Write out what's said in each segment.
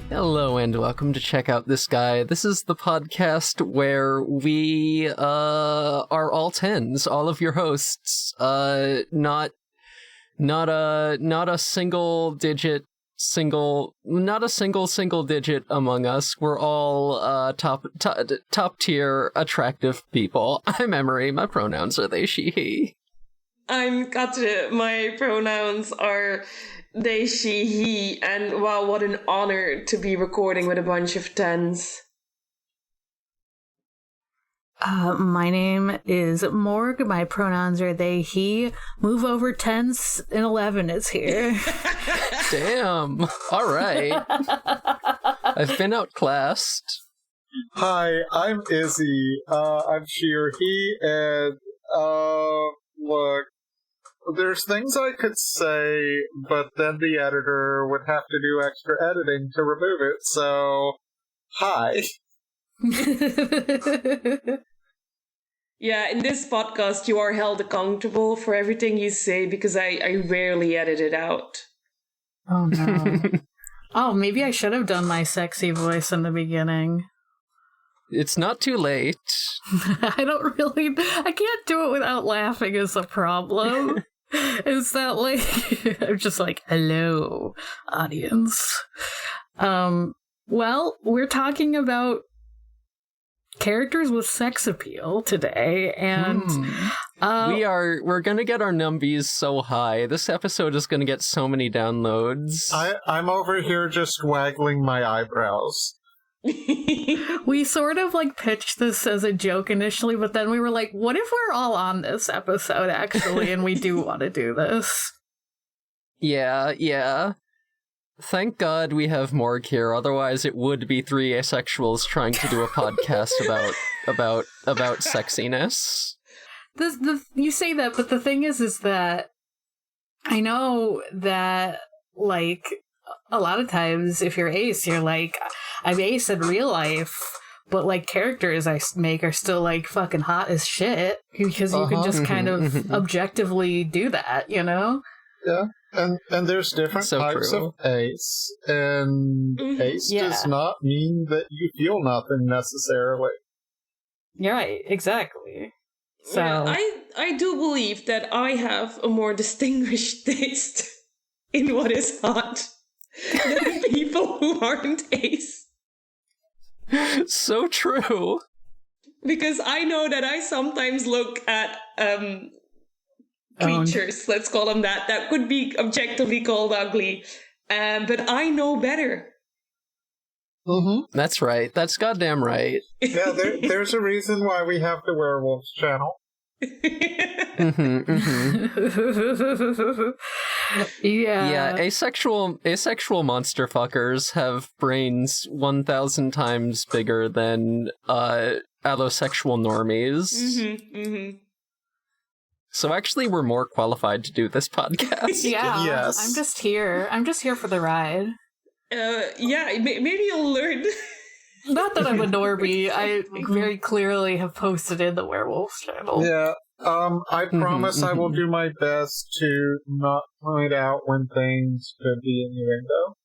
Hello and welcome to Check Out This Guy. This is the podcast where we are all tens, all of your hosts. Not a single digit among us. We're all top tier attractive people. I'm Emery. My pronouns are they, she, he. I'm Katja. My pronouns are they, she, he, and wow, what an honor to be recording with a bunch of tens. My name is Morg. My pronouns are they, he. Move over, 10s and 11 is here. Damn. All right. I've been outclassed. Hi, I'm Izzy. I'm she or he, and look, there's things I could say, but then the editor would have to do extra editing to remove it, so hi. Yeah, in this podcast you are held accountable for everything you say because I rarely edit it out. Oh no. Oh, maybe I should have done my sexy voice in the beginning. It's not too late. I can't do it without laughing is a problem. Is that like, I'm just like, hello, audience. Well, we're talking about characters with sex appeal today, and we're gonna get our numbies so high. This episode is gonna get so many downloads. I'm over here just waggling my eyebrows. We sort of like pitched this as a joke initially, but then we were like, what if we're all on this episode actually and we do want to do this? Yeah. Thank God we have Morg here, otherwise it would be three asexuals trying to do a podcast about sexiness. You say that, but the thing is that I know that, like, a lot of times if you're ace, you're like, I'm ace in real life, but like characters I make are still like fucking hot as shit because you can just kind of objectively do that, you know? Yeah, and there's different types of ace, and ace does not mean that you feel nothing necessarily. You're right, exactly. So yeah, I do believe that I have a more distinguished taste in what is hot than people who aren't ace. So true. Because I know that I sometimes look at creatures, let's call them that could be objectively called ugly, but I know better. Mm-hmm. That's right. That's goddamn right. Yeah, there's a reason why we have the Werewolves channel. Yeah, asexual monster fuckers have brains 1,000 times bigger than allosexual normies. So actually we're more qualified to do this podcast. Yeah, yes. I'm just here for the ride. Yeah, maybe you'll learn. Not that I'm a normie. I very clearly have posted in the Werewolves channel. Yeah, I promise I will do my best to not point out when things could be innuendo.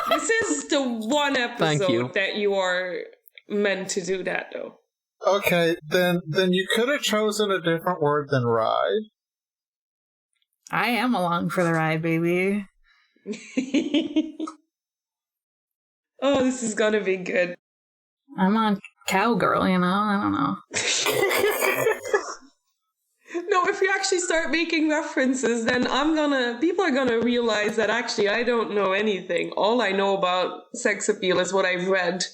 This is the one episode that you are meant to do that, though. Okay, then you could have chosen a different word than ride. I am along for the ride, baby. Oh, this is gonna be good. I'm on cowgirl, you know? I don't know. No, if you actually start making references, then people are gonna realize that actually I don't know anything. All I know about sex appeal is what I've read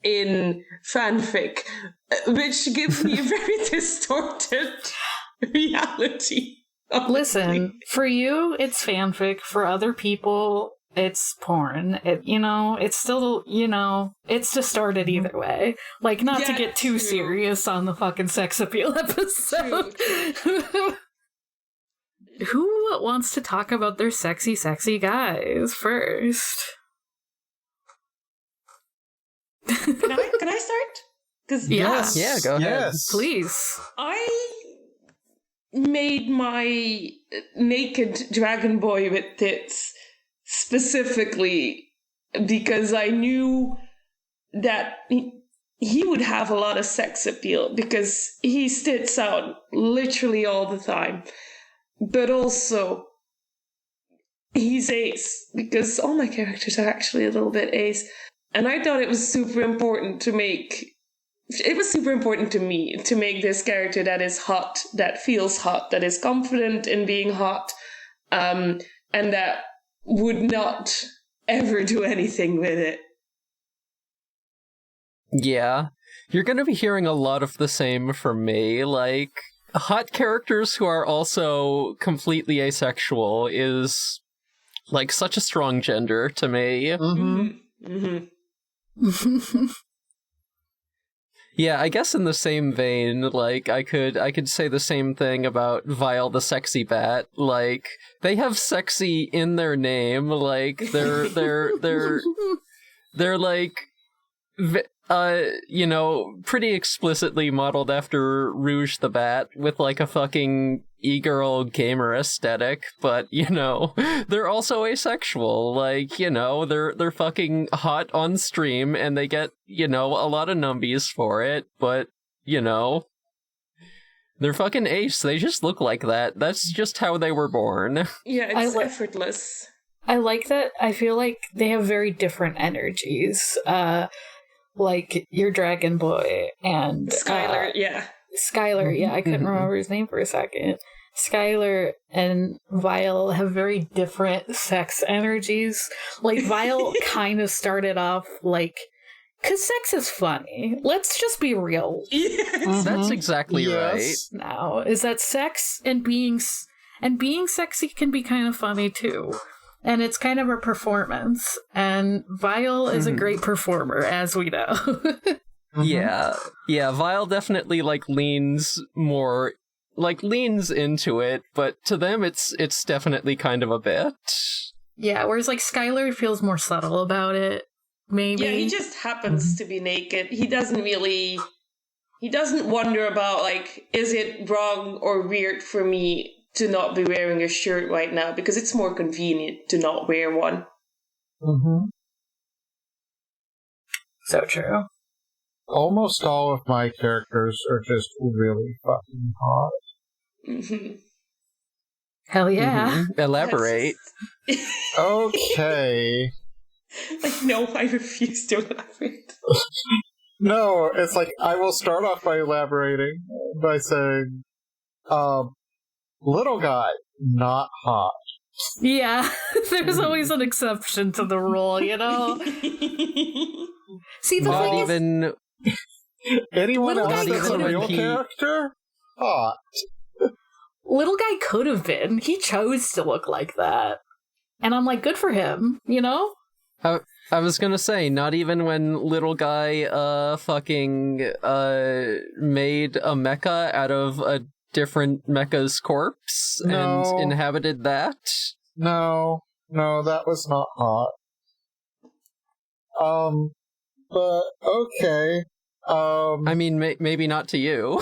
in fanfic, which gives me a very distorted reality. Listen, for you, it's fanfic. For other people, it's porn. It's still, it's distorted either way. Like, not to get too serious on the fucking sex appeal episode. Who wants to talk about their sexy, sexy guys first? Can I start? 'Cause yes. Yeah, go ahead. Yes. Please. I made my naked dragon boy with tits specifically because I knew that he would have a lot of sex appeal because he stits out literally all the time. But also, he's ace because all my characters are actually a little bit ace. And I thought it was super important to make... It was super important to me to make this character that is hot, that feels hot, that is confident in being hot, and that would not ever do anything with it. Yeah, you're going to be hearing a lot of the same from me. Like, hot characters who are also completely asexual is, like, such a strong gender to me. Mm-hmm. Mm-hmm. Yeah, I guess in the same vein, like, I could say the same thing about Vile the Sexy Bat. Like, they have sexy in their name. Like, they're like, you know, pretty explicitly modeled after Rouge the Bat with, like, a fucking e-girl gamer aesthetic, but, you know, they're also asexual. Like, you know, they're fucking hot on stream, and they get, you know, a lot of numbies for it, but, you know, they're fucking ace. They just look like that. That's just how they were born. Yeah, it's effortless. I like that. I feel like they have very different energies. Like your Dragon Boy and Skylar, Skylar, yeah, I couldn't remember his name for a second. Skylar and Vile have very different sex energies. Like, Vile kind of started off like, because sex is funny. Let's just be real. Yes. That's exactly right. Now, is that sex and being sexy can be kind of funny too. And it's kind of a performance. And Vile is a great performer, as we know. Yeah, Vile definitely, like, leans into it, but to them it's definitely kind of a bit. Yeah, whereas, like, Skylar feels more subtle about it, maybe. Yeah, he just happens to be naked. He doesn't wonder about, like, is it wrong or weird for me to not be wearing a shirt right now, because it's more convenient to not wear one. Mm-hmm. So true. Almost all of my characters are just really fucking hot. Mm-hmm. Hell yeah. Mm-hmm. Elaborate. Okay. Like, no, I refuse to elaborate. No, it's like, I will start off by elaborating by saying, little guy, not hot. Yeah, there's always an exception to the rule, you know? See, the not thing even... is, anyone Little else guy that's a could've real been. character? Hot. little guy could have been. He chose to look like that. And I'm like, good for him, you know? I was gonna say, not even when little guy fucking made a mecha out of a different mecha's corpse and inhabited that. No, that was not hot. But okay. I mean, maybe not to you.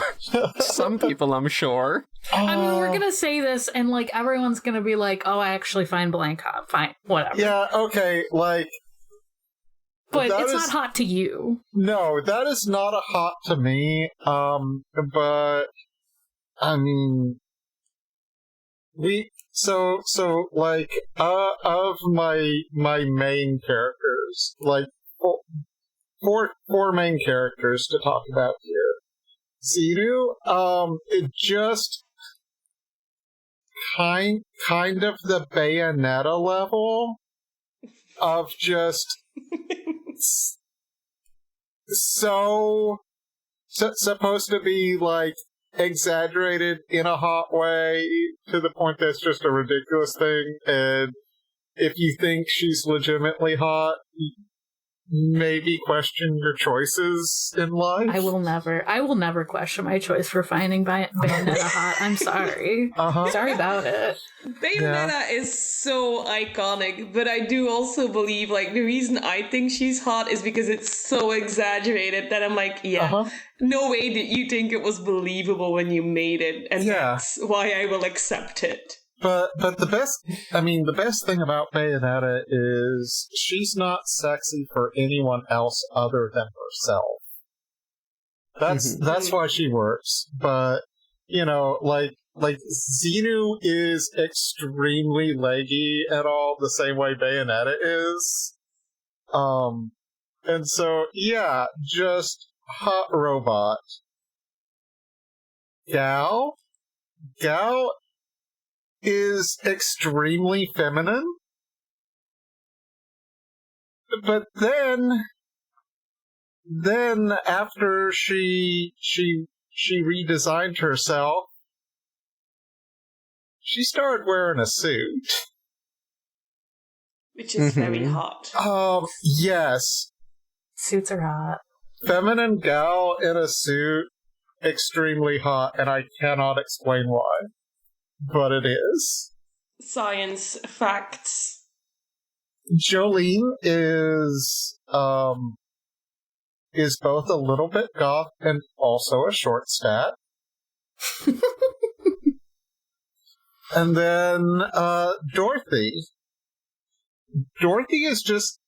Some people, I'm sure. I mean, we're gonna say this, and, like, everyone's gonna be like, oh, I actually find blank hot. Fine, whatever. Yeah, okay, like... But it's not hot to you. No, that is not a hot to me. But... I mean... of my main characters, like, four main characters to talk about here. Zenu, it just kind of the Bayonetta level of just supposed to be, like, exaggerated in a hot way to the point that's just a ridiculous thing, and if you think she's legitimately hot, maybe question your choices in life. I will never question my choice for finding Bayonetta hot. I'm sorry. Sorry about it. Bayonetta is so iconic, but I do also believe, like, the reason I think she's hot is because it's so exaggerated that I'm like, no way did you think it was believable when you made it, and that's why I will accept it. But the best thing about Bayonetta is she's not sexy for anyone else other than herself. That's why she works. But like Xenu is extremely leggy and all the same way Bayonetta is. And so yeah, just hot robot. Gao is extremely feminine, but then after she redesigned herself, she started wearing a suit, which is very hot. Yes, suits are hot. Feminine gal in a suit, extremely hot, and I cannot explain why. But it is. Science facts. Jolene is both a little bit goth and also a short stat. And then Dorothy. Dorothy is just,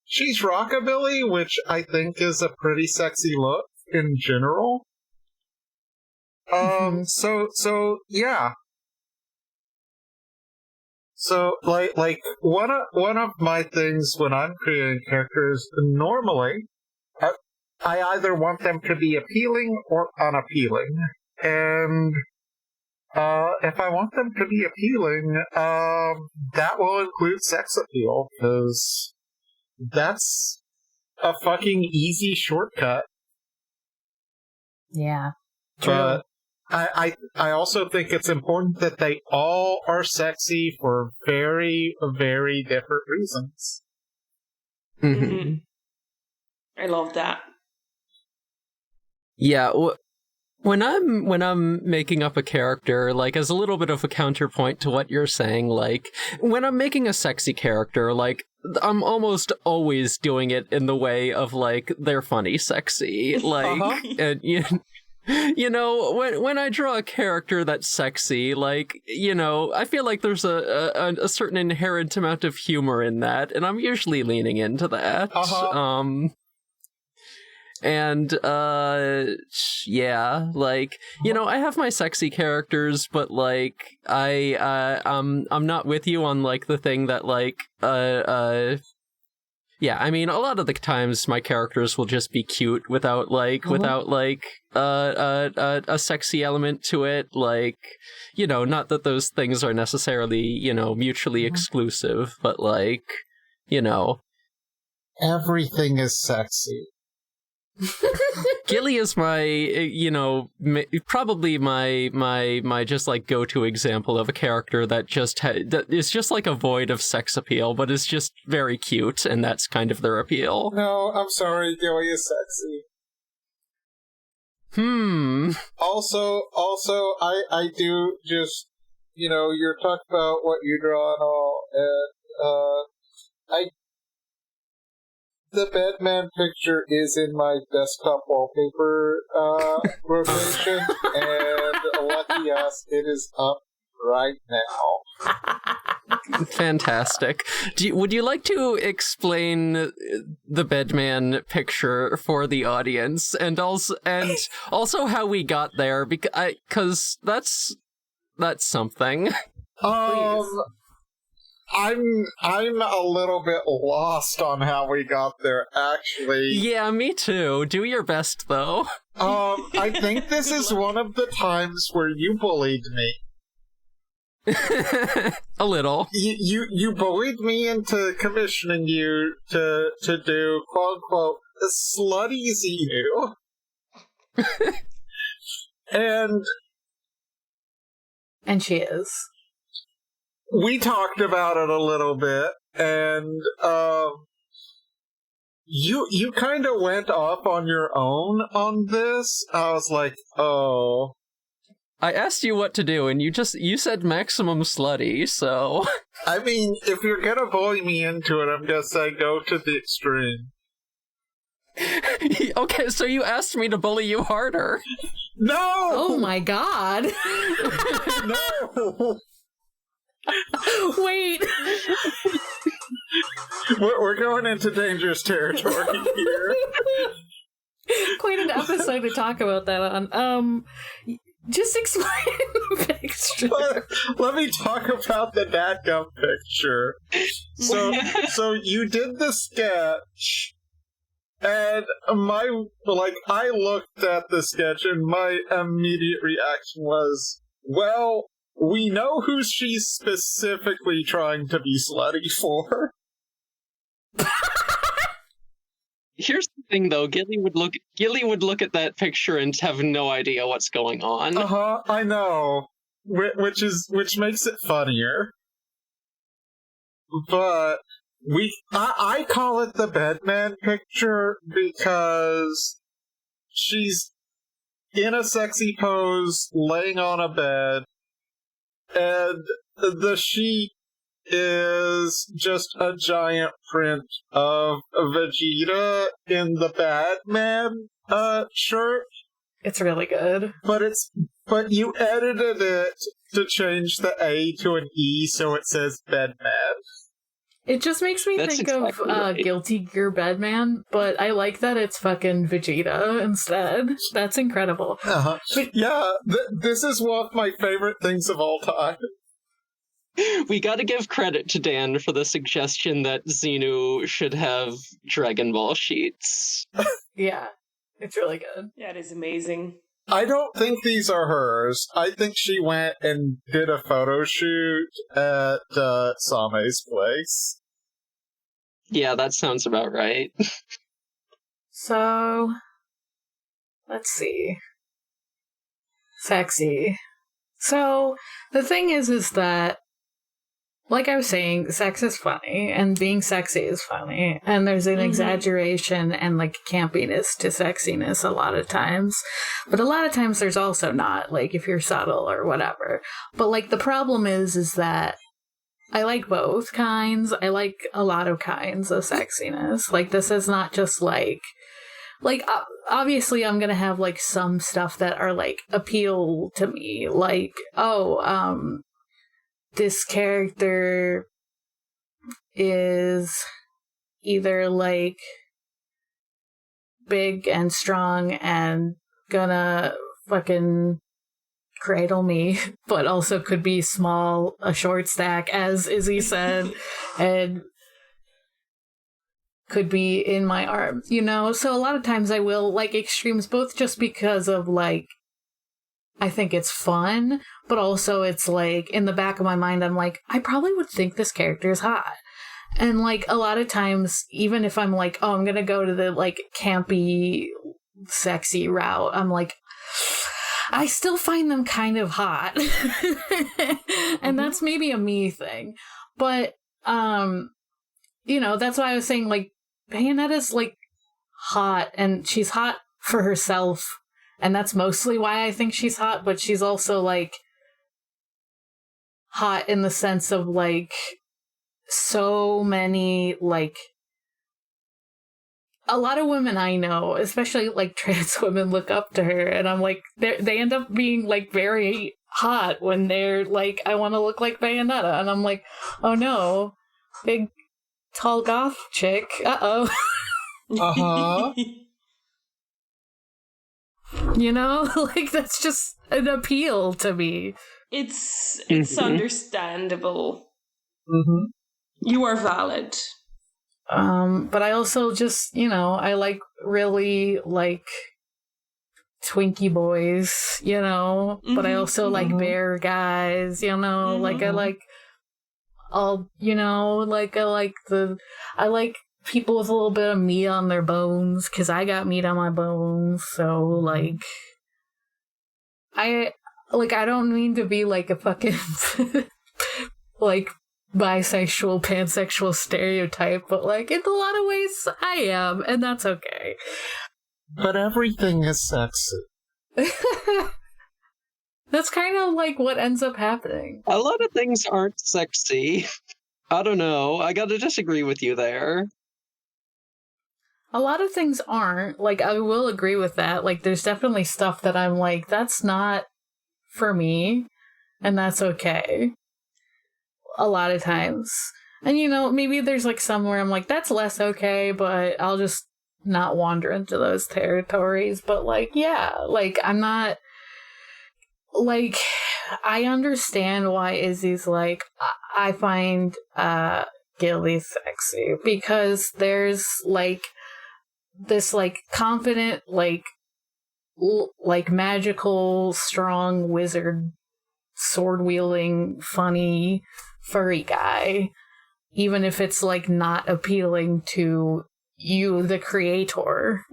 she's rockabilly, which I think is a pretty sexy look in general. So yeah. So like one of my things when I'm creating characters, normally I either want them to be appealing or unappealing. And if I want them to be appealing, that will include sex appeal, because that's a fucking easy shortcut. Yeah. But I also think it's important that they all are sexy for very, very different reasons. Mm-hmm. I love that. Yeah, when I'm making up a character, like, as a little bit of a counterpoint to what you're saying, like, when I'm making a sexy character, like, I'm almost always doing it in the way of, like, they're funny sexy, like, and when I draw a character that's sexy, like, I feel like there's a certain inherent amount of humor in that, and I'm usually leaning into that. And, yeah, like, I have my sexy characters, but, like, I'm not with you on, like, the thing that, like, yeah, I mean, a lot of the times my characters will just be cute without a sexy element to it, like, not that those things are necessarily, mutually exclusive, but, like, Everything is sexy. Gilly is my, probably my just like go-to example of a character that just that is just like a void of sex appeal, but is just very cute, and that's kind of their appeal. No, I'm sorry, Gilly is sexy. Also, I do just, you're talking about what you draw and all, and, the Batman picture is in my desktop wallpaper rotation, and lucky us, it is up right now. Fantastic. Would you like to explain the Batman picture for the audience, and also how we got there? Because that's something. I'm a little bit lost on how we got there, actually. Yeah, me too. Do your best, though. I think this is one of the times where you bullied me. A little. You bullied me into commissioning you to do, quote-unquote, slutty Xenu. And she is. We talked about it a little bit, and you kind of went off on your own on this. I was like, oh. I asked you what to do, and you said maximum slutty, so... I mean, if you're gonna bully me into it, I'm gonna say go to the extreme. Okay, so you asked me to bully you harder. No! Oh my god! No! Wait! We're going into dangerous territory here. Quite an episode to talk about that on. Just explain the picture. Let me talk about the dadgum picture. So you did the sketch, and I looked at the sketch, and my immediate reaction was, well, we know who she's specifically trying to be slutty for. Here's the thing, though. Gilly would look at that picture and have no idea what's going on. I know, which makes it funnier. But I call it the bedman picture because she's in a sexy pose, laying on a bed, and the sheet is just a giant print of Vegeta in the Batman shirt. It's really good. But you edited it to change the A to an E so it says Bedman. It just makes me think exactly of right. Guilty Gear Bedman, but I like that it's fucking Vegeta instead. That's incredible. Uh-huh. But- Yeah, this is one of my favorite things of all time. We gotta give credit to Dan for the suggestion that Xenu should have Dragon Ball sheets. Yeah, it's really good. That is amazing. I don't think these are hers. I think she went and did a photo shoot at Same's place. Yeah, that sounds about right. So, let's see. Sexy. So, the thing is that, like I was saying, sex is funny, and being sexy is funny, and there's an exaggeration and, like, campiness to sexiness a lot of times, but a lot of times there's also not, like, if you're subtle or whatever. But, like, the problem is that I like both kinds. I like a lot of kinds of sexiness. Like, this is not just, like, obviously I'm gonna have, like, some stuff that are, like, appeal to me, like, this character is either, like, big and strong and gonna fucking cradle me, but also could be small, a short stack, as Izzy said, and could be in my arms, you know? So a lot of times I will like extremes, both just because of, like, I think it's fun, but also it's like, in the back of my mind, I'm like, I probably would think this character is hot. And, like, a lot of times, even if I'm like, oh, I'm gonna go to the, like, campy, sexy route, I'm like, I still find them kind of hot. And that's maybe a me thing. But, you know, that's why I was saying, like, Bayonetta's, like, hot, and she's hot for herself. And that's mostly why I think she's hot, but she's also, like, hot in the sense of, like, so many, like, a lot of women I know, especially, like, trans women, look up to her, and I'm like, they end up being, like, very hot when they're like, I want to look like Bayonetta, and I'm like, oh no, big, tall goth chick, uh-oh. Uh-huh. You know, like, that's just an appeal to me. It's Mhm. understandable. Mm-hmm. You are valid. But I also just, you know, I like really, like, Twinkie boys, you know, but I also like bear guys, you know, like, I like all, you know, like, I like people with a little bit of meat on their bones, because I got meat on my bones, so, like, I don't mean to be, like, a fucking, like, bisexual, pansexual stereotype, but, like, in a lot of ways, I am, and that's okay. But everything is sexy. That's kind of, like, what ends up happening. A lot of things aren't sexy. I don't know. I gotta disagree with you there. A lot of things aren't. Like, I will agree with that. Like, there's definitely stuff that I'm like, that's not for me, and that's okay. A lot of times. And, maybe there's, like, somewhere I'm like, that's less okay, but I'll just not wander into those territories. But, like, yeah, like, I'm not... Like, I understand why Izzy's like, I find Gilly sexy, because there's, like, this, like, confident, like magical, strong wizard, sword-wielding, funny, furry guy, even if it's, like, not appealing to you, the creator.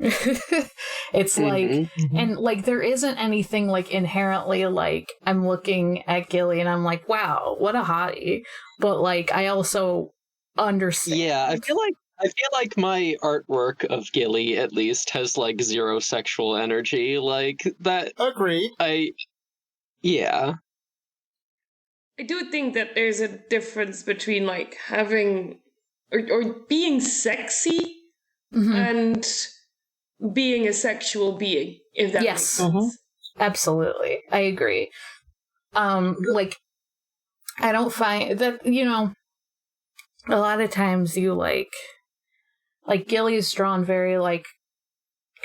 It's like, and, like, there isn't anything, like, inherently, like, I'm looking at Gilly and I'm like, wow, what a hottie. But, like, I also understand. Yeah, I feel like my artwork of Gilly, at least, has, like, zero sexual energy. Like, that... Agreed. Yeah. I do think that there's a difference between, like, having... or being sexy and being a sexual being, if that makes sense. Absolutely. I agree. Like, I don't find that, a lot of times you, like Gilly's drawn very, like,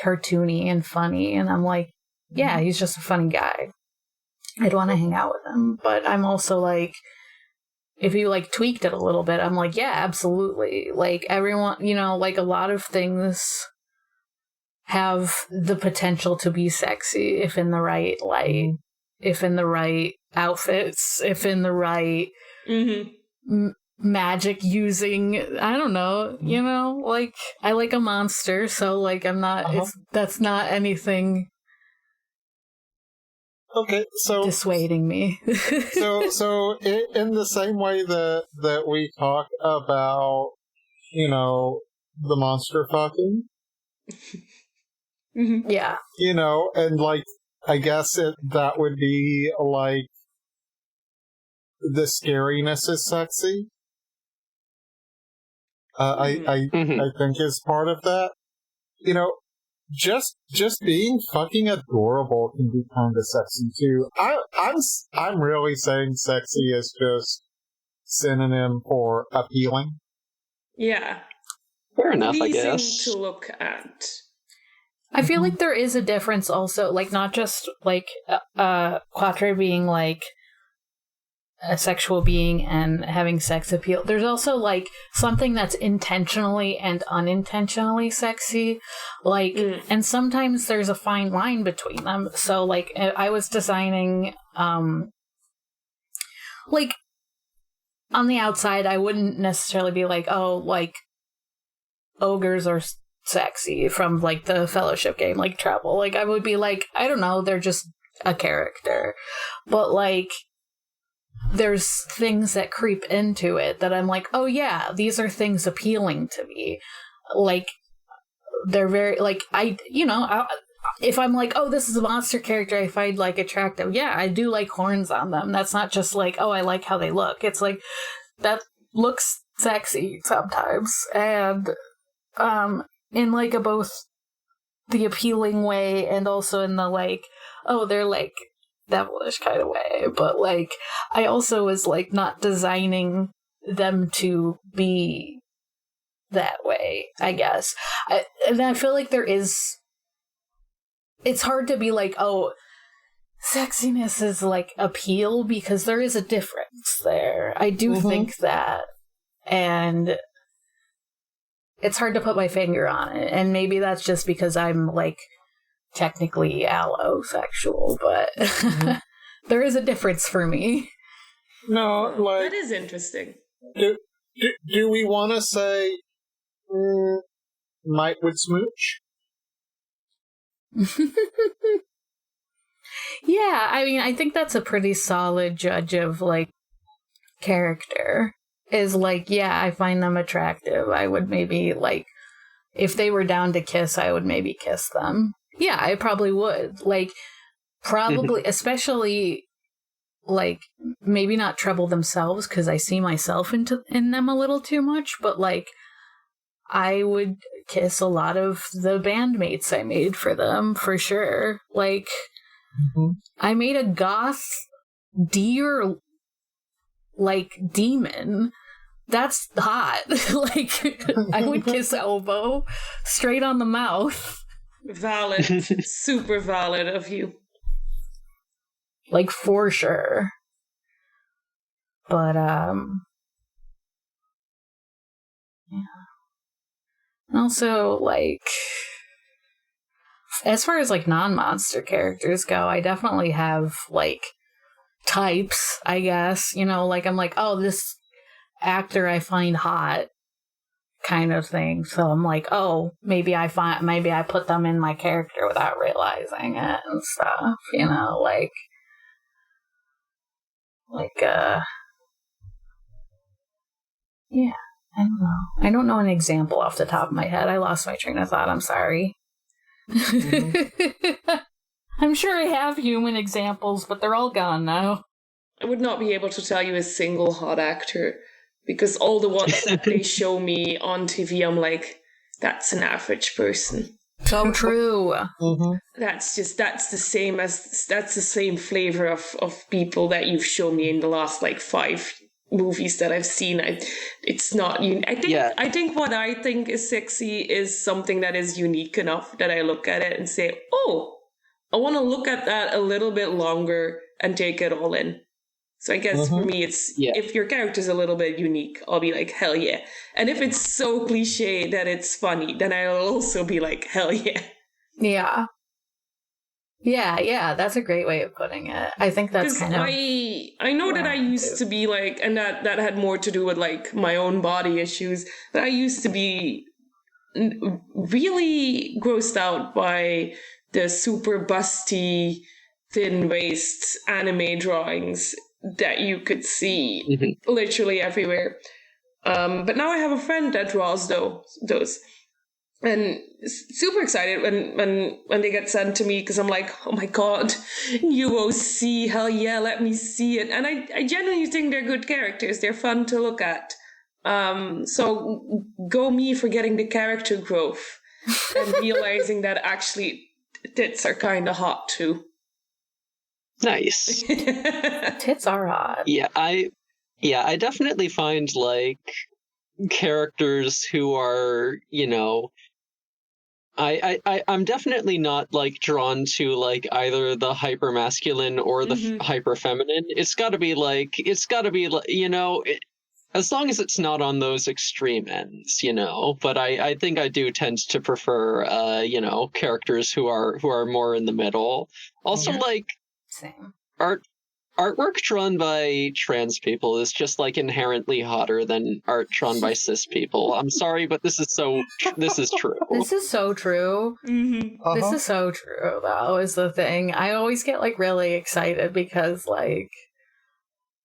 cartoony and funny, and I'm like, yeah, he's just a funny guy. I'd want to hang out with him. But I'm also like, if you, like, tweaked it a little bit, I'm like, yeah, absolutely. Like, everyone, like, a lot of things have the potential to be sexy if in the right light, if in the right outfits, if in the right magic using, I don't know, like, I like a monster, so, like, I'm not, that's not anything dissuading me. so in the same way that we talk about, the monster fucking, yeah, and, like, I guess that would be, like, the scariness is sexy. I think is part of that. Just being fucking adorable can be kind of sexy too. I'm really saying sexy is just synonym for appealing. Yeah. Fair enough, I Pleasing guess. to look at. I feel like there is a difference also, like, not just, like, Quatre being, like, a sexual being and having sex appeal. There's also, like, something that's intentionally and unintentionally sexy. Like, and sometimes there's a fine line between them. So, like, I was designing, like, on the outside, I wouldn't necessarily be like, oh, like, ogres are sexy from, like, the Fellowship game, like, Travel. Like, I would be like, I don't know, they're just a character. But, like, there's things that creep into it that I'm like, oh yeah, these are things appealing to me. Like, they're very, like, if I'm like, oh, this is a monster character I find, like, attractive, yeah, I do like horns on them. That's not just like, oh, I like how they look. It's like, that looks sexy sometimes. And, in, like, a both the appealing way and also in the, like, oh, they're, like, devilish kind of way. But, like, I also was, like, not designing them to be that way, I guess. And I feel like there is... It's hard to be like, oh, sexiness is, like, appeal, because there is a difference there. I do think that. And it's hard to put my finger on it. And maybe that's just because I'm, like, technically allosexual, but there is a difference for me. No, like... That is interesting. Do we want to say Mike would smooch? Yeah, I mean, I think that's a pretty solid judge of, like, character. Is, like, yeah, I find them attractive. I would maybe, like, if they were down to kiss, I would maybe kiss them. Yeah, I probably would. Like, probably, especially, like, maybe not trouble themselves, because I see myself in them a little too much, but, like, I would kiss a lot of the bandmates I made for them, for sure. Like, I made a goth deer, like, demon. That's hot. Like, I would kiss Elbow straight on the mouth. Valid. Super valid of you. Like, for sure. But, yeah. Also, like, as far as, like, non-monster characters go, I definitely have, like, types, I guess. You know, like, I'm like, oh, this actor I find hot, kind of thing. So I'm like, oh, maybe I put them in my character without realizing it and stuff. You know, like, yeah. I don't know. I don't know an example off the top of my head. I lost my train of thought. I'm sorry. I'm sure I have human examples, but they're all gone now. I would not be able to tell you a single hot actor because all the ones that they show me on TV, I'm like, that's an average person. So true. That's the same flavor of people that you've shown me in the last like 5 movies that I've seen. It's not. I think what I think is sexy is something that is unique enough that I look at it and say, oh, I want to look at that a little bit longer and take it all in. So I guess for me, it's if your character's a little bit unique, I'll be like, hell yeah. And if it's so cliche that it's funny, then I'll also be like, hell yeah. Yeah. Yeah, that's a great way of putting it. I think that's kind of... I know that I used to be like, and that had more to do with like my own body issues, but I used to be really grossed out by the super busty, thin waist anime drawings that you could see literally everywhere. But now I have a friend that draws those. And super excited when they get sent to me because I'm like, oh my god, UOC, hell yeah, let me see it. And I genuinely think they're good characters. They're fun to look at. So go me for getting the character growth and realizing that actually tits are kind of hot too. Nice. Tits are hot. Yeah, I definitely find like characters who are, you know, I'm definitely not like drawn to like either the hyper masculine or the hyper feminine. It's got to be like, you know, as long as it's not on those extreme ends, you know. But I think I do tend to prefer, you know, characters who are more in the middle. Also, like, same artwork drawn by trans people is just like inherently hotter than art drawn by cis people. I'm sorry, but this is true. This is so true. This is so true, though, is the thing. I always get like really excited because like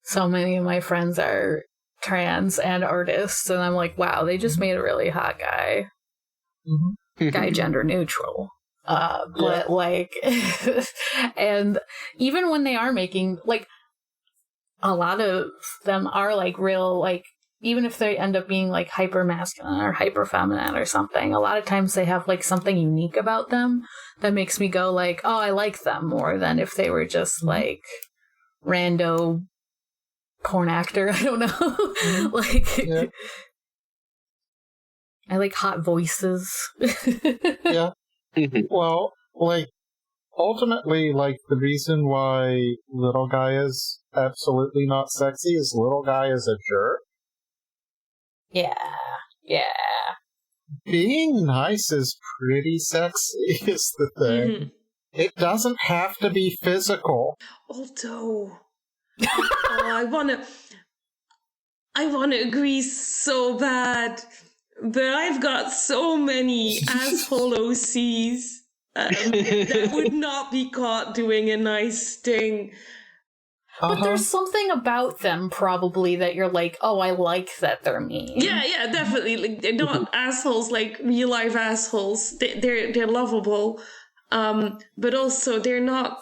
so many of my friends are trans and artists, and I'm like, wow, they just made a really hot guy. Guy gender neutral. But like, and even when they are making, like, a lot of them are like real, like, even if they end up being like hyper masculine or hyper feminine or something, a lot of times they have like something unique about them that makes me go like, oh, I like them more than if they were just like rando porn actor. I don't know. Like, I like hot voices. Yeah. Well, like, ultimately, like, the reason why little guy is absolutely not sexy is little guy is a jerk. Yeah. Being nice is pretty sexy, is the thing. It doesn't have to be physical. Although, I wanna agree so bad. But I've got so many asshole OCs that would not be caught doing a nice thing. But there's something about them probably that you're like, oh, I like that they're mean. Yeah, definitely. Like, they're not assholes like real life assholes. They're lovable, but also they're not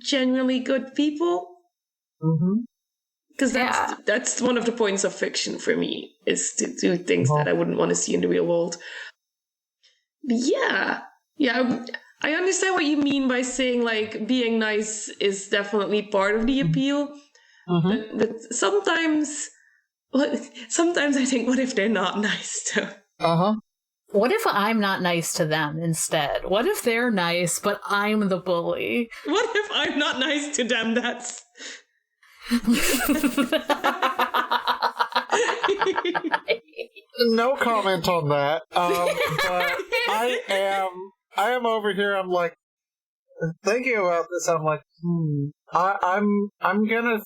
genuinely good people. Because that's one of the points of fiction for me, is to do things that I wouldn't want to see in the real world. Yeah, I understand what you mean by saying, like, being nice is definitely part of the appeal. But sometimes I think, what if they're not nice too? What if I'm not nice to them instead? What if they're nice, but I'm the bully? What if I'm not nice to them? That's... No comment on that. But I am over here. I'm like thinking about this. I'm like, I'm gonna.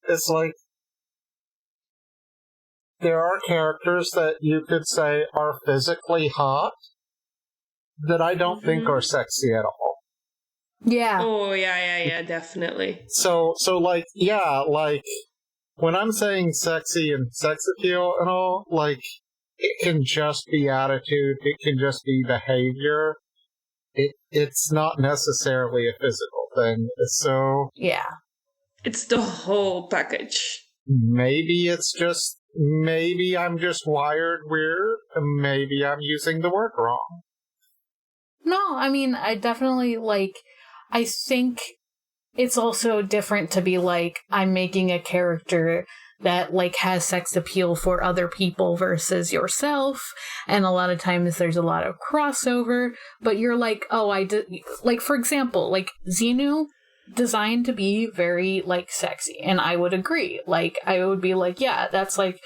It's like there are characters that you could say are physically hot that I don't think are sexy at all. Yeah. Oh yeah, definitely. So like, yeah, like when I'm saying sexy and sex appeal and all, like, it can just be attitude, it can just be behavior. It's not necessarily a physical thing. So yeah, it's the whole package. Maybe I'm just wired weird, and maybe I'm using the word wrong. No, I mean, I definitely, like, I think it's also different to be like, I'm making a character that, like, has sex appeal for other people versus yourself, and a lot of times there's a lot of crossover, but you're like, oh, I did, like, for example, like, Xenu, designed to be very, like, sexy, and I would agree. Like, I would be like, yeah, that's, like,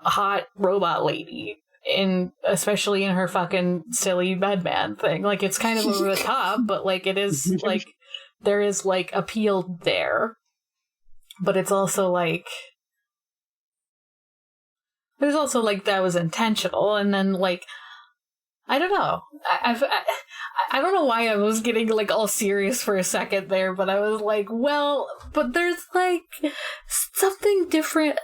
a hot robot lady, and especially in her fucking silly bedman thing. Like, it's kind of over the top, but, like, it is, like, there is, like, appeal there. But it's also, like, there's also, like, that was intentional, and then, like, I don't know. I don't know why I was getting, like, all serious for a second there, but I was like, well, but there's, like, something different.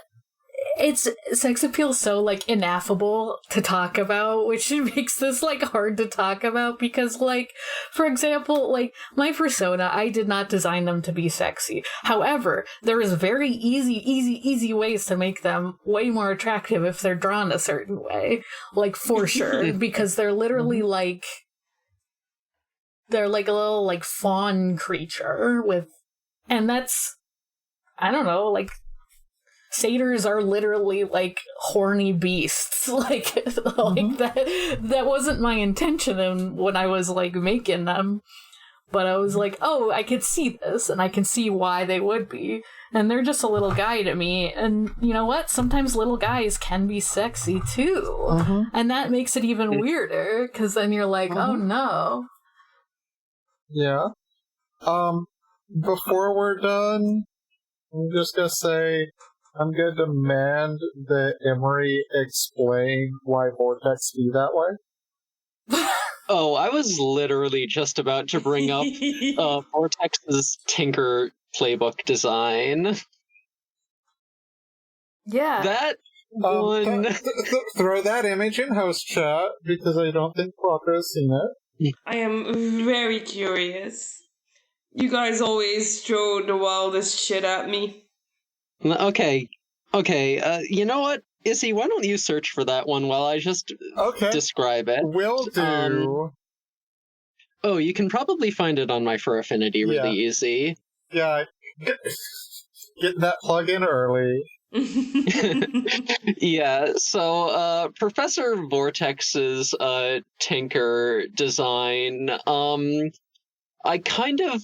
It's sex appeal so, like, ineffable to talk about, which makes this, like, hard to talk about because, like, for example, like, my persona, I did not design them to be sexy. However, there is very easy ways to make them way more attractive if they're drawn a certain way. Like, for sure, because they're literally, like, they're like a little, like, fawn creature with, and that's, I don't know, like, satyrs are literally, like, horny beasts. Like, like that wasn't my intention when I was, like, making them. But I was like, oh, I could see this, and I can see why they would be. And they're just a little guy to me. And you know what? Sometimes little guys can be sexy, too. And that makes it even weirder, because then you're like, oh, no. Yeah. Before we're done, I'm just gonna say, I'm going to demand that Emery explain why Vortex be that way. Oh, I was literally just about to bring up Vortex's Tinker playbook design. Yeah. That one... Throw that image in host chat, because I don't think Quattro has seen it. I am very curious. You guys always throw the wildest shit at me. Okay, you know what, Izzy, why don't you search for that one while I just describe it? Will do. Oh, you can probably find it on my Fur Affinity really easy. Yeah, get that plug in early. Yeah, so Professor Vortex's Tinker design, I kind of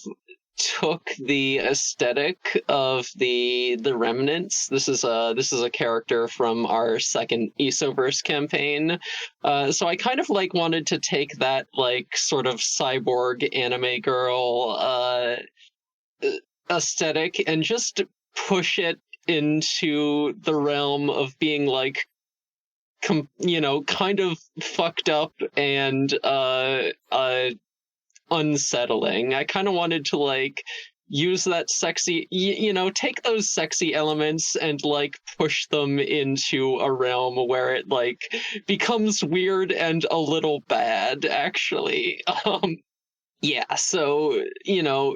took the aesthetic of the Remnants. This is a character from our second Isoverse campaign. So I kind of, like, wanted to take that, like, sort of cyborg anime girl aesthetic and just push it into the realm of being, like, kind of fucked up and unsettling. I kind of wanted to, like, use that sexy, take those sexy elements and, like, push them into a realm where it, like, becomes weird and a little bad, actually. Yeah, so,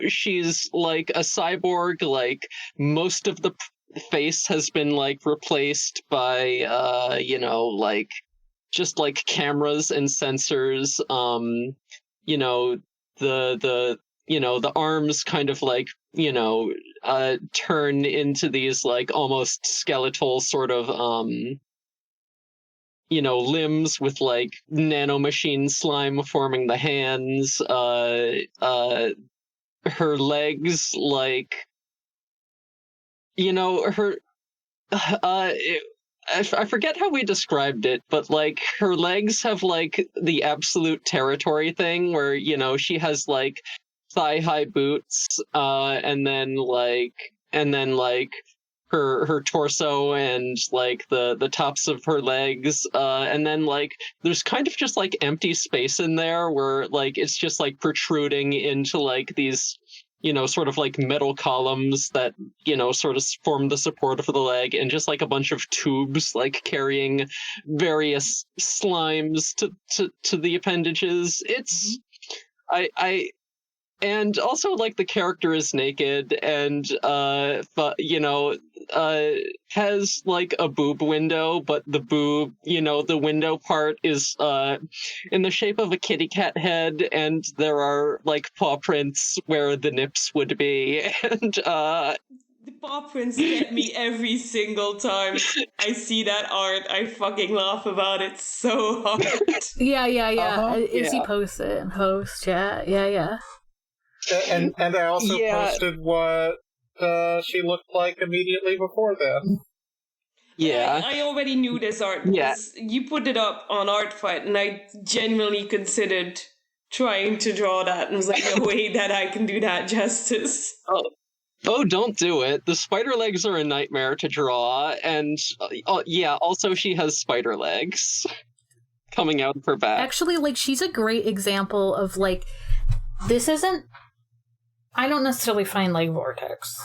she's, like, a cyborg. Like, most of the face has been like replaced by like just like cameras and sensors. The arms kind of like turn into these like almost skeletal sort of limbs with like nanomachine slime forming the hands. Her legs, like, her I forget how we described it, but like her legs have like the absolute territory thing where she has like thigh-high boots, and then her torso and like the tops of her legs, and then like there's kind of just like empty space in there where like it's just like protruding into like these sort of like metal columns that sort of form the support for the leg, and just like a bunch of tubes like carrying various slimes to the appendages. It's and also, like, the character is naked and, has, like, a boob window, but the boob, the window part is, in the shape of a kitty cat head, and there are, like, paw prints where the nips would be, and, The paw prints get me every single time I see that art. I fucking laugh about it so hard. Yeah. Izzy Yeah. posted in host chat. Yeah. And I also Yeah. posted what she looked like immediately before that. Yeah. I already knew this art Yeah. because you put it up on ArtFight, and I genuinely considered trying to draw that, and was like, no way that I can do that justice. Oh, don't do it. The spider legs are a nightmare to draw, and also she has spider legs coming out of her back. Actually, like, she's a great example of, like, this isn't... I don't necessarily find, like, Vortex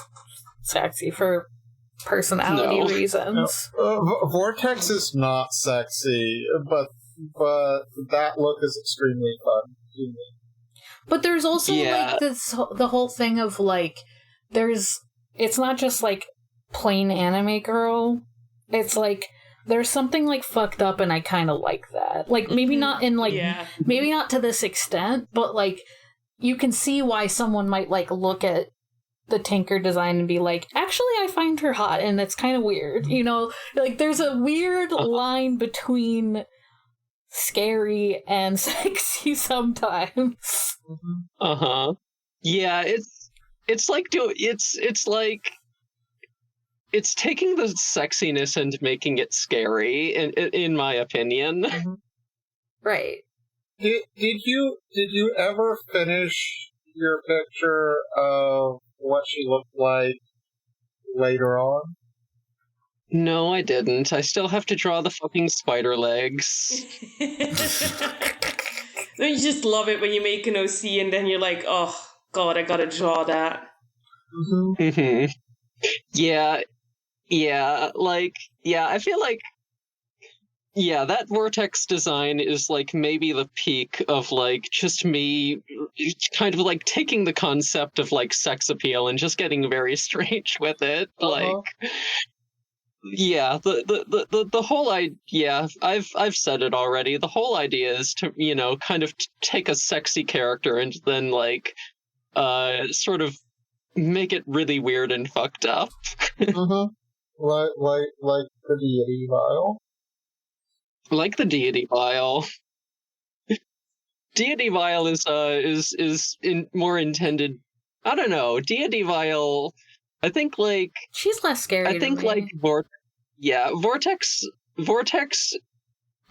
sexy for personality reasons. Vortex is not sexy, but that look is extremely fun to me. But there's also, like, the whole thing of, like, it's not just, like, plain anime girl. It's, like, there's something, like, fucked up, and I kind of like that. Like, maybe not in, like, maybe not to this extent, but, like, you can see why someone might, like, look at the Tinker design and be like, actually, I find her hot, and it's kind of weird, Like, there's a weird line between scary and sexy sometimes. Yeah, it's like it's taking the sexiness and making it scary, in my opinion. Right. Did you ever finish your picture of what she looked like later on? No, I didn't. I still have to draw the fucking spider legs. Don't you just love it when you make an OC and then you're like, oh god, I gotta draw that. Mm-hmm. Yeah, I feel like that Vortex design is, like, maybe the peak of, like, just me kind of, like, taking the concept of, like, sex appeal and just getting very strange with it. Like, the whole idea, I've said it already, the whole idea is to, kind of take a sexy character and then, like, sort of make it really weird and fucked up. Like the deity vial. Like the deity vial. Deity vial is more intended. I don't know. Deity vial. I think, like, she's less scary. I think, like, Vortex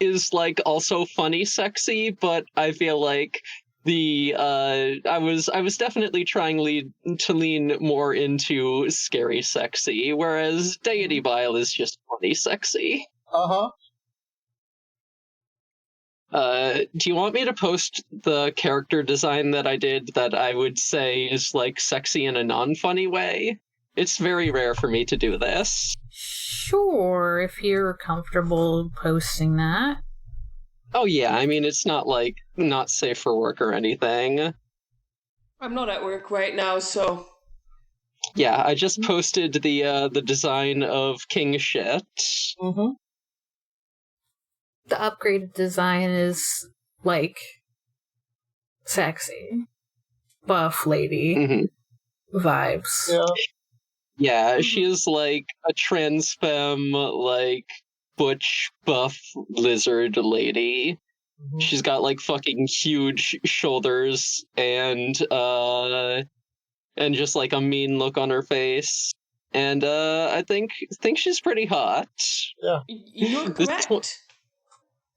is, like, also funny sexy, but I feel like I was definitely trying to lean more into scary sexy, whereas Deity Vile is just funny sexy. Do you want me to post the character design that I did that I would say is, like, sexy in a non-funny way? It's very rare for me to do this. Sure, if you're comfortable posting that. Oh yeah, I mean, it's not, like, not safe for work or anything. I'm not at work right now, so... Yeah, I just posted the design of King Shit. Mm-hmm. The upgraded design is, like, sexy. Buff lady vibes. Yeah. Yeah, she is like a trans femme, like, butch, buff lizard lady. Mm-hmm. She's got, like, fucking huge shoulders and just, like, a mean look on her face. And I think she's pretty hot. Yeah. You're This correct.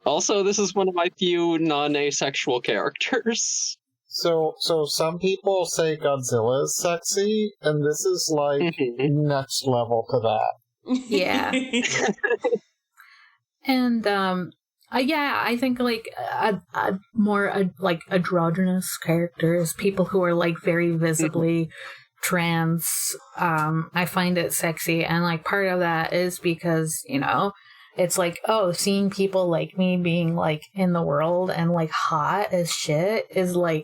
Also, this is one of my few non-asexual characters. So some people say Godzilla is sexy, and this is like next level to that. Yeah. And I think like more like androgynous characters, people who are like very visibly trans, I find it sexy, and like part of that is because, you know, it's like, oh, seeing people like me being like in the world and like hot as shit is like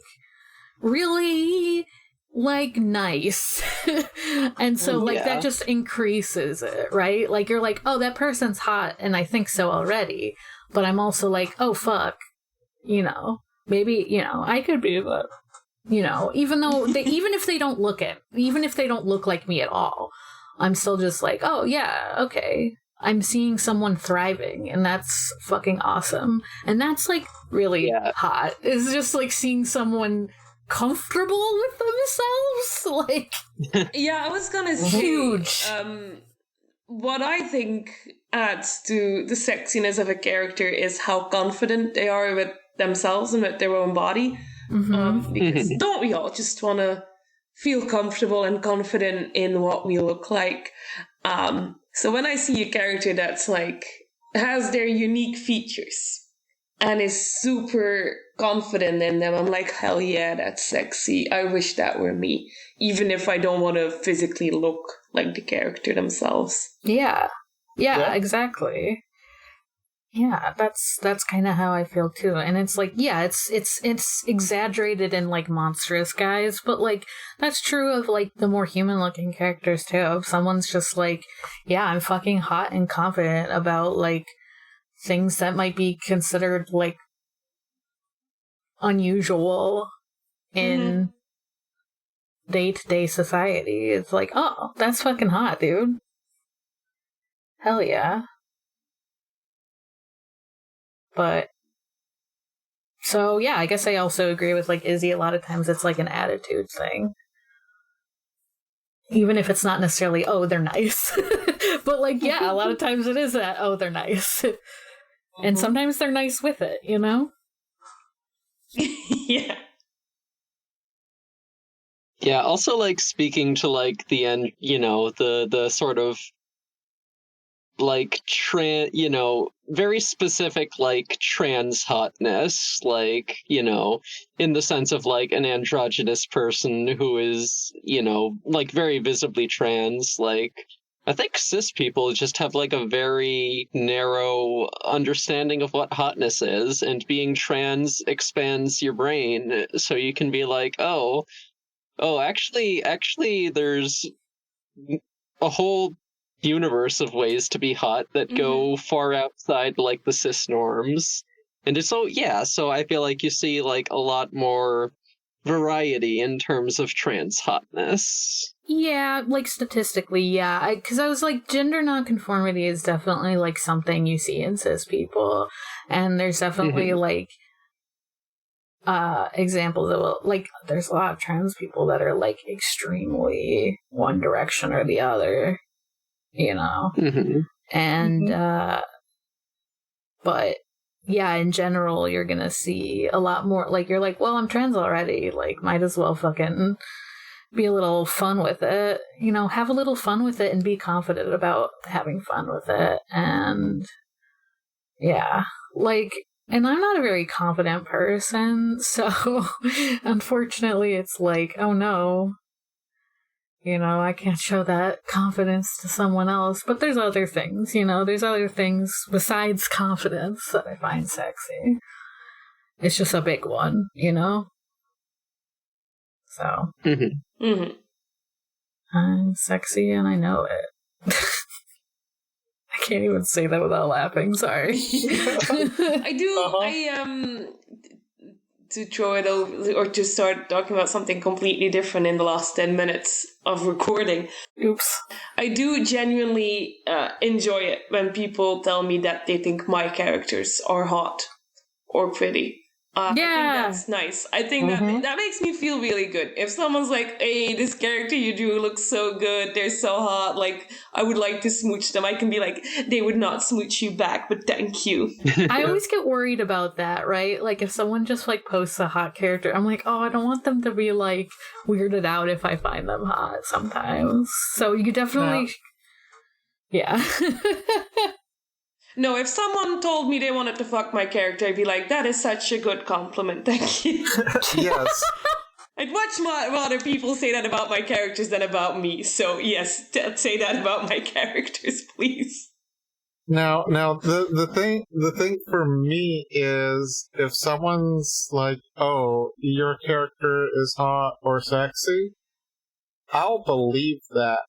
really like nice. And so like that just increases it, right? Like you're like, oh, that person's hot and I think so already, but I'm also like, oh fuck, you know, maybe, you know, I could be, but you know, even if they don't look like me at all, I'm still just like, oh yeah, okay, I'm seeing someone thriving, and that's fucking awesome. And that's like really hot. It's just like seeing someone comfortable with themselves, like Yeah, I was gonna say, huge. What I think adds to the sexiness of a character is how confident they are with themselves and with their own body. Because don't we all just want to feel comfortable and confident in what we look like? So when I see a character that's like has their unique features and is super confident in them, I'm like, hell yeah, that's sexy. I wish that were me, even if I don't want to physically look like the character themselves. Yeah, exactly. Yeah, that's kind of how I feel too. And it's like, yeah, it's exaggerated in like monstrous guys, but like that's true of like the more human looking characters too. If someone's just like, yeah, I'm fucking hot and confident about like things that might be considered like unusual in day-to-day society, it's like, oh, that's fucking hot, dude. Hell yeah. But so yeah, I guess I also agree with like Izzy. A lot of times it's like an attitude thing, even if it's not necessarily, oh, they're nice. But like, yeah, a lot of times it is that, oh, they're nice. And sometimes they're nice with it, you know? Yeah. Yeah, also like speaking to like the end, you know, the sort of like you know, very specific like trans hotness, like, you know, in the sense of like an androgynous person who is, you know, like very visibly trans. Like, I think cis people just have like a very narrow understanding of what hotness is, and being trans expands your brain so you can be like, oh, actually there's a whole universe of ways to be hot that go far outside like the cis norms. And it's so I feel like you see like a lot more variety in terms of trans hotness. Yeah, like statistically, yeah. Because I was like, gender nonconformity is definitely like something you see in cis people, and there's definitely like examples of like there's a lot of trans people that are like extremely one direction or the other, you know. And but yeah, in general you're gonna see a lot more like, you're like, well, I'm trans already, like might as well fucking be a little fun with it, you know, have a little fun with it and be confident about having fun with it. And yeah, like, and I'm not a very confident person, so unfortunately it's like, oh no, you know, I can't show that confidence to someone else. But there's other things, you know, there's other things besides confidence that I find sexy. It's just a big one, you know? So. I'm sexy and I know it. I can't even say that without laughing. Sorry. I do. To throw it over or to start talking about something completely different in the last 10 minutes of recording. Oops. I do genuinely enjoy it when people tell me that they think my characters are hot or pretty. I think that's nice. I think that makes me feel really good. If someone's like, hey, this character you drew looks so good, they're so hot, like, I would like to smooch them, I can be like, they would not smooch you back, but thank you. I always get worried about that, right? Like, if someone just, like, posts a hot character, I'm like, oh, I don't want them to be, like, weirded out if I find them hot sometimes. So you definitely... Yeah. No, if someone told me they wanted to fuck my character, I'd be like, that is such a good compliment, thank you. Yes. I'd much rather people say that about my characters than about me. So yes, say that about my characters, please. Now, the thing for me is if someone's like, "Oh, your character is hot or sexy," I'll believe that.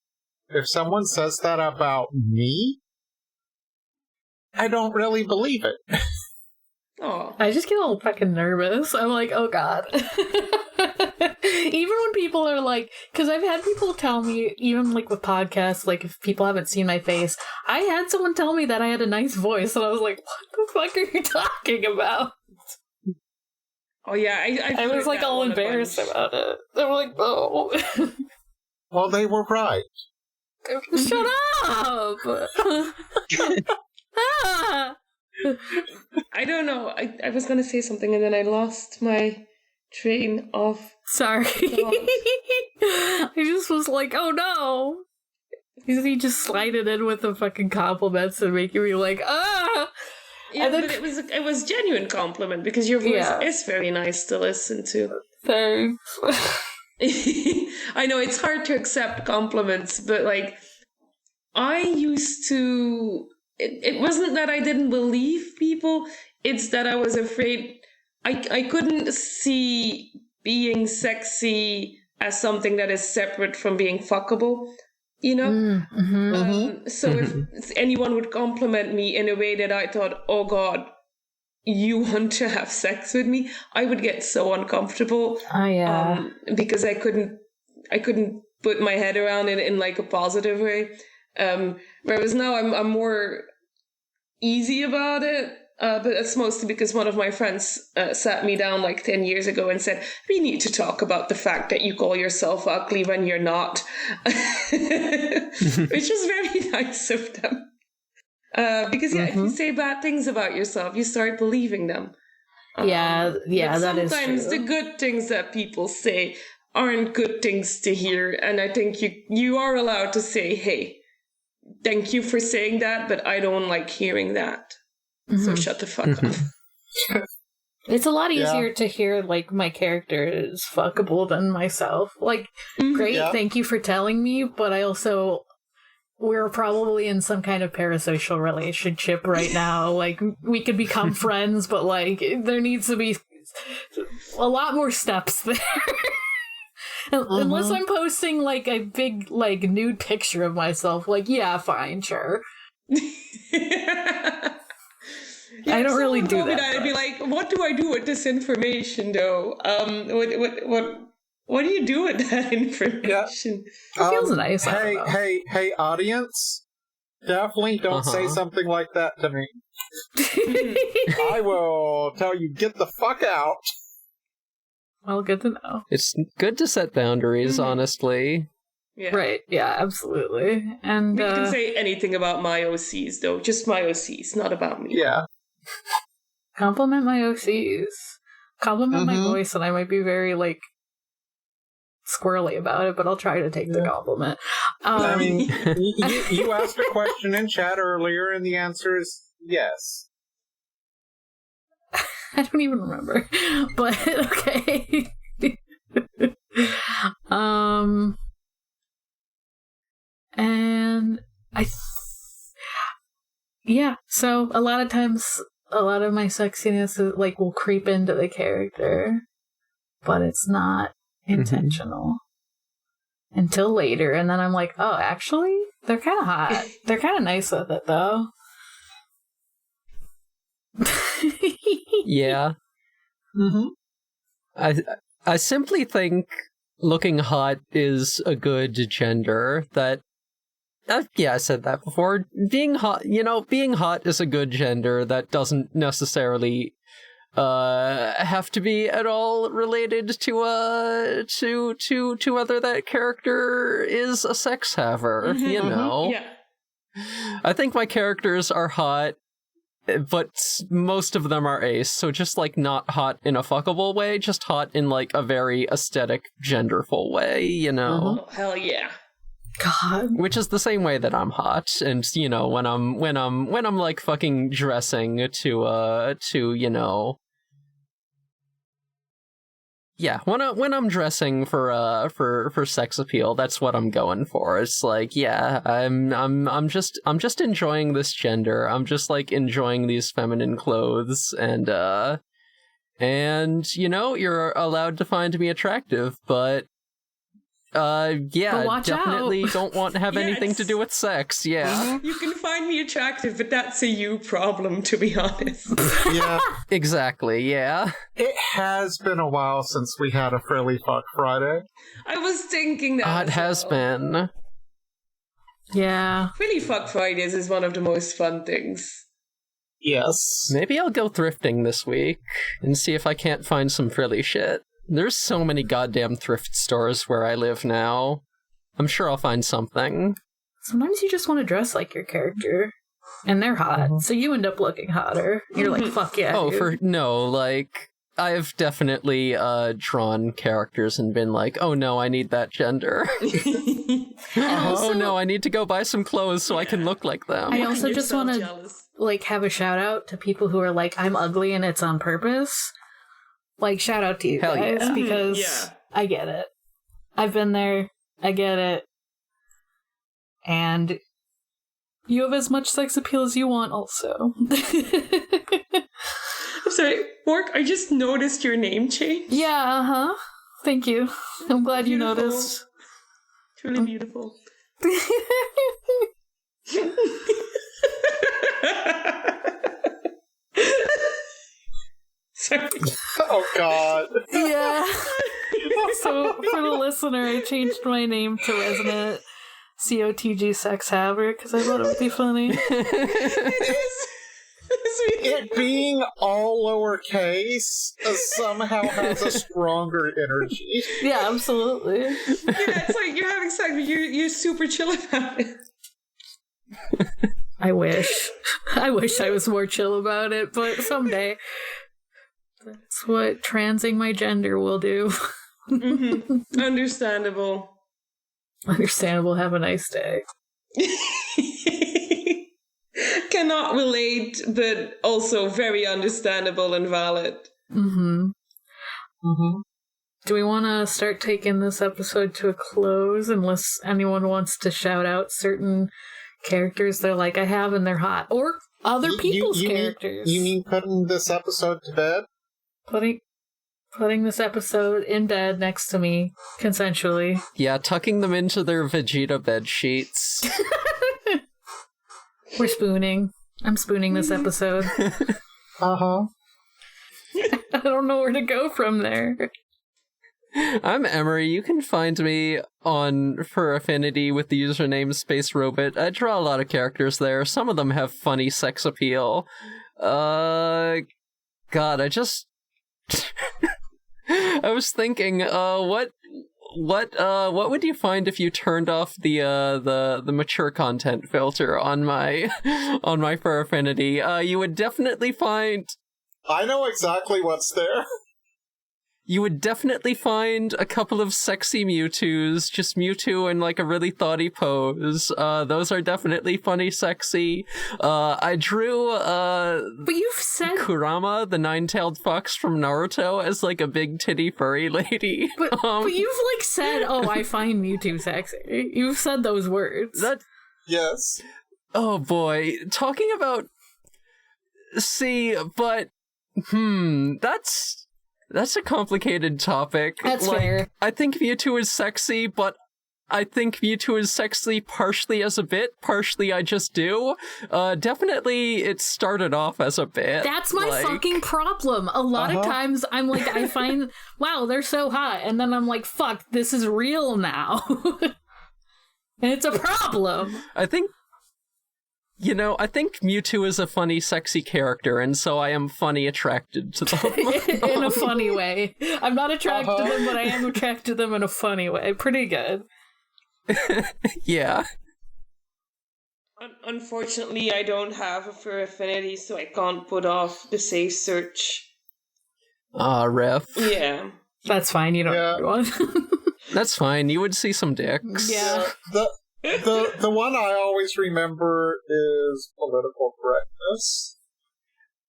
If someone says that about me, I don't really believe it. Oh, I just get all fucking nervous. I'm like, oh god. Even when people are like, because I've had people tell me, even like with podcasts, like if people haven't seen my face, I had someone tell me that I had a nice voice, and I was like, what the fuck are you talking about? Oh yeah, I was like all embarrassed about it. I'm like, oh. Well, they were right. Shut up! I don't know. I was gonna say something and then I lost my train of Sorry. I just was like, oh no! He just slided in with the fucking compliments and making me like, ah! Yeah, but it was genuine compliment because your voice is very nice to listen to. Thanks. I know it's hard to accept compliments, but like I used to. It wasn't that I didn't believe people. It's that I was afraid. I couldn't see being sexy as something that is separate from being fuckable. You know. So if anyone would compliment me in a way that I thought, oh God, you want to have sex with me, I would get so uncomfortable. Oh yeah. Because I couldn't put my head around it in like a positive way. Whereas now I'm more easy about it. But that's mostly because one of my friends sat me down like 10 years ago and said, we need to talk about the fact that you call yourself ugly when you're not. Which was very nice of them. Because if you say bad things about yourself, you start believing them. That is true. Sometimes the good things that people say aren't good things to hear, and I think you are allowed to say, hey, thank you for saying that, but I don't like hearing that. So shut the fuck up. It's a lot easier to hear, like, my character is fuckable than myself. Like, great, thank you for telling me, but I also... We're probably in some kind of parasocial relationship right now. Like, we could become friends, but, like, there needs to be a lot more steps there. Unless I'm posting, like, a big, like, nude picture of myself. Like, yeah, fine, sure. I don't really do that. I'd be like, what do I do with this information, though? What do you do with that information? It feels nice. Hey, audience! Definitely don't say something like that to me. I will tell you, get the fuck out. Well, good to know. It's good to set boundaries, honestly. Yeah. Right, yeah, absolutely. And we can say anything about my OCs, though. Just my OCs, not about me. Yeah. Compliment my OCs. Compliment my voice, and I might be very, like, squirrely about it, but I'll try to take the compliment. I mean, you asked a question in chat earlier, and the answer is yes. I don't even remember, but okay. And so a lot of times, a lot of my sexiness is, like, will creep into the character, but it's not intentional. until later, and then I'm like, oh, actually, they're kind of hot. They're kind of nice with it, though. Yeah. Mm-hmm. I simply think looking hot is a good gender. That yeah, I said that before. Being hot, being hot is a good gender. That doesn't necessarily have to be at all related to whether that character is a sex haver. Yeah. I think my characters are hot, but most of them are ace, so just, like, not hot in a fuckable way, just hot in, like, a very aesthetic, genderful way, Oh, hell yeah. God. Which is the same way that I'm hot, and, when I'm like, fucking dressing to, yeah, when I'm dressing for sex appeal, that's what I'm going for. It's like, yeah, I'm just enjoying this gender. I'm just, like, enjoying these feminine clothes, and you're allowed to find me attractive, but yeah, But watch definitely out. don't want to have anything to do with sex. Yeah. You can find me attractive, but that's a you problem, to be honest. Yeah, Exactly, yeah. it has been a while since we had a Frilly Fuck Friday. I was thinking that. It has been. Yeah. Really, Fuck Fridays is one of the most fun things. Yes. Maybe I'll go thrifting this week and see if I can't find some frilly shit. There's so many goddamn thrift stores where I live now. I'm sure I'll find something. Sometimes you just want to dress like your character, and they're hot, so you end up looking hotter. You're like, fuck yeah. Oh, dude. I've definitely drawn characters and been like, oh no, I need that gender. Also, oh no, I need to go buy some clothes so I can look like them. I also You're just so want to jealous. have a shout out to people who are like, I'm ugly and it's on purpose. Like, shout out to you Hell guys, yeah. because Yeah. I get it. I've been there. I get it. And you have as much sex appeal as you want, also. I'm sorry, Mork, I just noticed your name change. Yeah, uh-huh. Thank you. I'm glad you Beautiful. noticed. Truly beautiful. Sorry. Oh god. Yeah. So, for the listener, I changed my name to Resonant COTG Sex Haver because I thought it would be funny. It being all lowercase somehow has a stronger energy. Yeah, absolutely. Yeah, it's like you're having sex, but you're super chill about it. I wish. I wish I was more chill about it, but someday. That's what transing my gender will do. Mm-hmm. Understandable. Understandable. Have a nice day. Cannot relate, but also very understandable and valid. Mm-hmm. Mm-hmm. Do we want to start taking this episode to a close unless anyone wants to shout out certain characters they're like, I have and they're hot? Or other people's characters. You mean putting this episode to bed? Putting this episode in bed next to me, consensually. Yeah, tucking them into their Vegeta bed sheets. We're spooning. I'm spooning this episode. Uh-huh. I don't know where to go from there. I'm Emery. You can find me on For Affinity with the username Space Robot. I draw a lot of characters there. Some of them have funny sex appeal. God, I just... I was thinking, what would you find if you turned off the mature content filter on my For Affinity? You would definitely find... I know exactly what's there. You would definitely find a couple of sexy Mewtwo's, just Mewtwo in like a really thoughty pose. Those are definitely funny, sexy. I drew But you've said Kurama, the nine-tailed fox from Naruto, as like a big titty furry lady. But you've like said, oh, I find Mewtwo sexy. You've said those words. Yes. Oh boy, talking about... See, but... That's a complicated topic. That's like, fair. I think Mewtwo is sexy, but I think Mewtwo is sexy partially as a bit, partially I just do. Definitely it started off as a bit. That's my fucking problem. A lot of times I'm like, I find, wow, they're so hot. And then I'm like, fuck, this is real now. And it's a problem. I think Mewtwo is a funny, sexy character, and so I am funny attracted to them. In a funny way. I'm not attracted to them, but I am attracted to them in a funny way. Pretty good. Yeah. Unfortunately, I don't have a fur affinity, so I can't put off the safe search. Ref. Yeah. That's fine, you don't have one. That's fine, you would see some dicks. Yeah. The one I always remember is political correctness.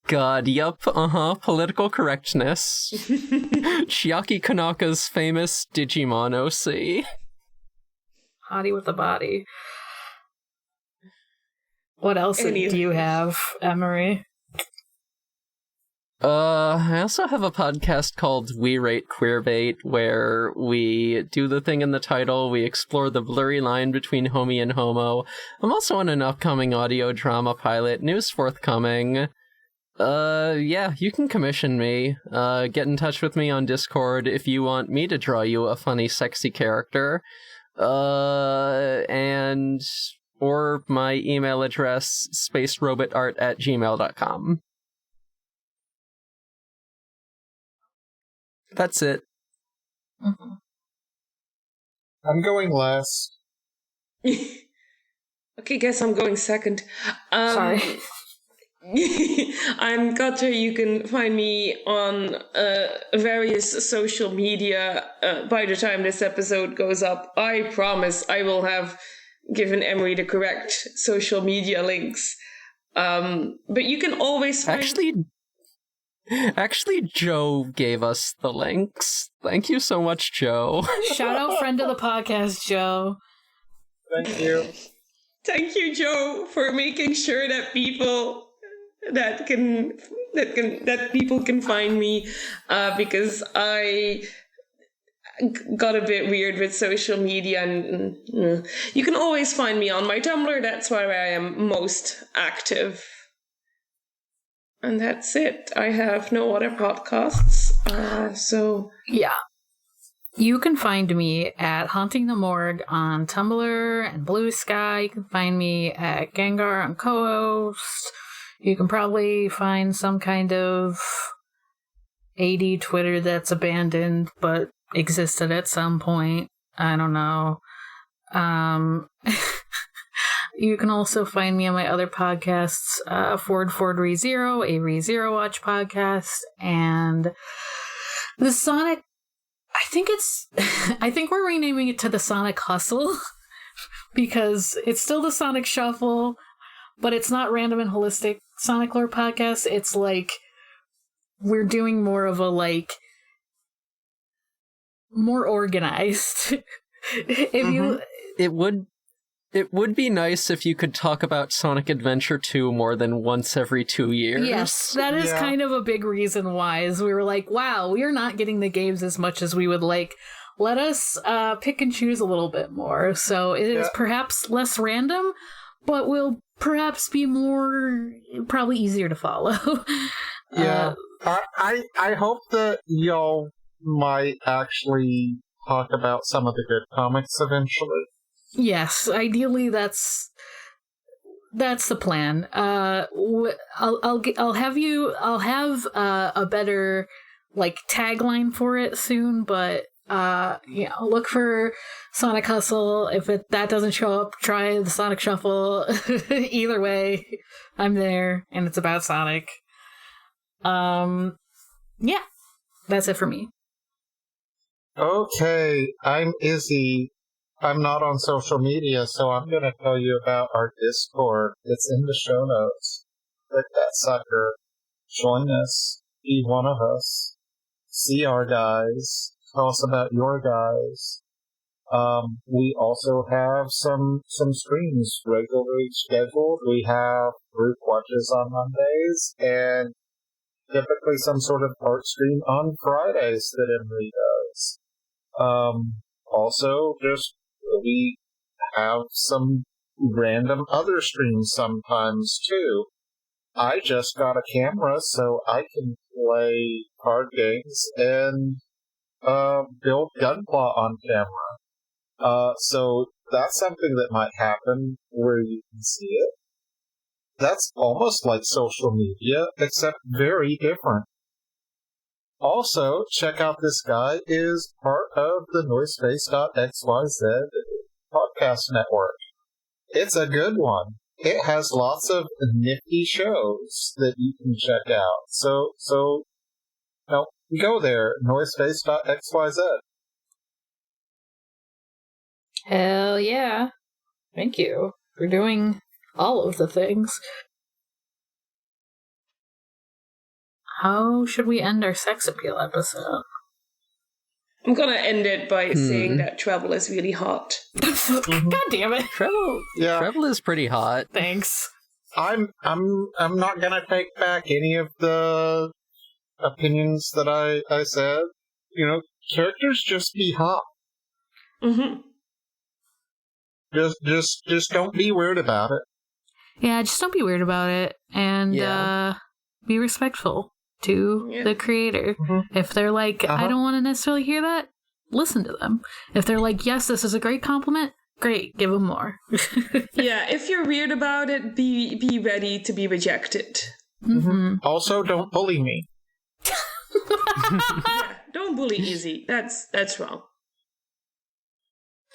God, yup, political correctness. Chiaki Konaka's famous Digimon OC. Hottie with a body. What else do you have, Emery? I also have a podcast called We Rate Queerbait, where we do the thing in the title, we explore the blurry line between homie and homo. I'm also on an upcoming audio drama pilot, news forthcoming. Yeah, you can commission me. Get in touch with me on Discord if you want me to draw you a funny, sexy character. Or my email address, spacerobotart@gmail.com. That's it. Mm-hmm. I'm going last. Okay, guess I'm going second. Sorry. I'm Gutter. You can find me on various social media by the time this episode goes up. I promise I will have given Emery the correct social media links. But you can always find... Actually, Joe gave us the links. Thank you so much, Joe. Shout out friend of the podcast, Joe. Thank you. Thank you, Joe, for making sure that people people can find me, because I got a bit weird with social media, and you can always find me on my Tumblr. That's where I am most active. And that's it. I have no other podcasts, so... Yeah. You can find me at Haunting the Morgue on Tumblr and Blue Sky. You can find me at Gengar on co-host. You can probably find some kind of AD Twitter that's abandoned but existed at some point. I don't know. You can also find me on my other podcasts, Ford ReZero, a ReZero Watch podcast, and the Sonic... I think we're renaming it to the Sonic Hustle, because it's still the Sonic Shuffle, but it's not random and holistic Sonic lore podcast. It's like, we're doing more of a, like, more organized. It would be nice if you could talk about Sonic Adventure 2 more than once every 2 years. Yes, that is kind of a big reason why, is we were like, wow, we are not getting the games as much as we would like. Let us pick and choose a little bit more. So it is perhaps less random, but will perhaps be more, probably easier to follow. Yeah, I hope that y'all might actually talk about some of the good comics eventually. Yes, ideally that's the plan. I'll have a better like tagline for it soon, but look for Sonic Hustle. If that doesn't show up, try the Sonic Shuffle. Either way, I'm there, and it's about Sonic. Yeah, that's it for me. Okay, I'm Izzy. I'm not on social media, so I'm going to tell you about our Discord. It's in the show notes. Click that sucker. Join us. Be one of us. See our guys. Tell us about your guys. We also have some streams regularly scheduled. We have group watches on Mondays, and typically some sort of art stream on Fridays that Emily does. Also, just we have some random other streams sometimes, too. I just got a camera so I can play card games and build Gunpla on camera. So that's something that might happen where you can see it. That's almost like social media, except very different. Also, check out this guy is part of the Noisepace.xyz podcast network. It's a good one. It has lots of nifty shows that you can check out. So go there, Noisepace.xyz. Hell yeah. Thank you for doing all of the things. How should we end our sex appeal episode? I'm gonna end it by saying that travel is really hot. God damn it. Travel is pretty hot. Thanks. I'm not gonna take back any of the opinions that I said. Characters just be hot. Mm-hmm. Just don't be weird about it. Yeah, just don't be weird about it, and be respectful to the creator. Mm-hmm. If they're like, I don't want to necessarily hear that, listen to them. If they're like, yes, this is a great compliment, great, give them more. Yeah, if you're weird about it, be ready to be rejected. Mm-hmm. Also, don't bully me. Yeah, don't bully Izzy. That's wrong.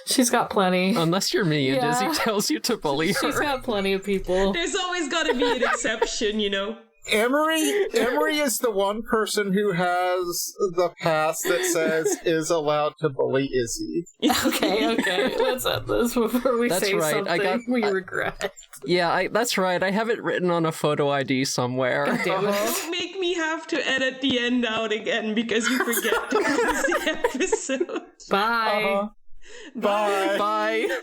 She's got plenty. Unless you're me and Izzy tells you to bully her. She's got plenty of people. There's always got to be an exception, Emery is the one person who has the pass that says is allowed to bully Izzy. Okay. Let's end this before we say something we regret. Yeah, that's right. I have it written on a photo ID somewhere. Don't make me have to edit the end out again because you forget to close the episode. Bye. Bye. Bye.